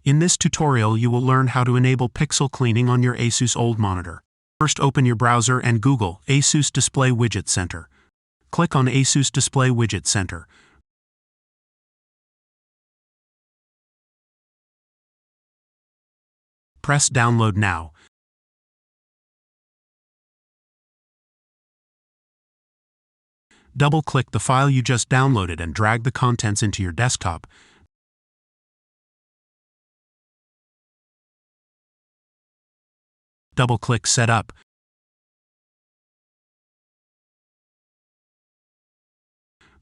In this tutorial you will learn how to enable pixel cleaning on your ASUS OLED monitor. First, open your browser and Google ASUS Display Widget Center. Click on ASUS Display Widget Center. Press Download now. Double-click the file you just downloaded and drag the contents into your desktop. Double-click Setup.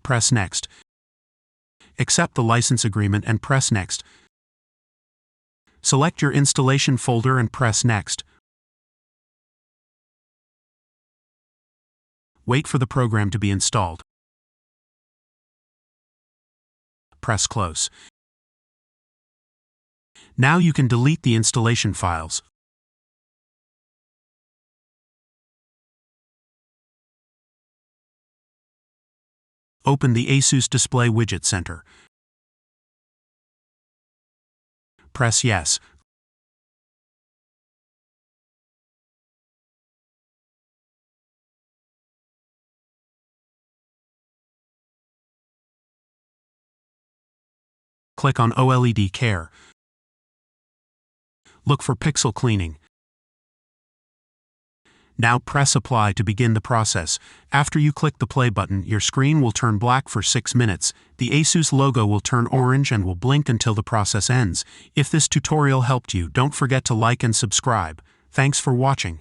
Press Next. Accept the license agreement and press Next. Select your installation folder and press Next. Wait for the program to be installed. Press Close. Now you can delete the installation files. Open the ASUS Display Widget Center. Press Yes. Click on OLED Care. Look for pixel cleaning. Now press Apply to begin the process. After you click the play button, your screen will turn black for 6 minutes. The ASUS logo will turn orange and will blink until the process ends. If this tutorial helped you, don't forget to like and subscribe. Thanks for watching.